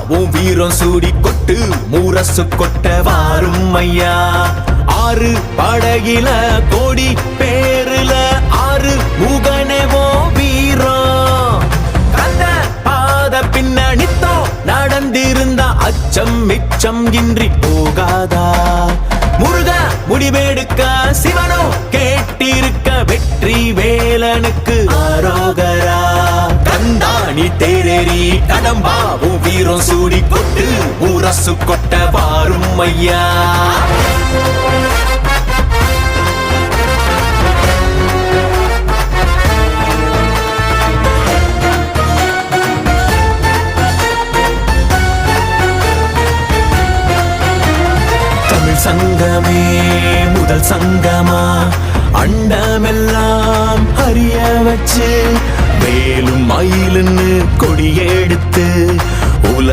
உன் வீரம் சூடி கொட்டு முரசு கொட்ட வாரும் ஐயா. ஆறு படகில கோடி பேருல ஆறு முகனேவோ வீரம். கந்த பாத பின்னணித்தோ நடந்திருந்தா அச்சம் மிச்சம் இன்றி போகாதா. முருக முடிவெடுக்க சிவனோ கேட்டிருக்க வெற்றி வேலனுக்கு ஆரோகரா. கந்தாணி தேரேறி கடம்பாவும் வீரம் சூடி கொட்டு முரசு கொட்ட வாரும் ஐயா. சங்கமே முதல் சங்கமா அண்டமெல்லாம் அறிய வச்சு வேலும் மயிலுன்னு கொடியெடுத்து உல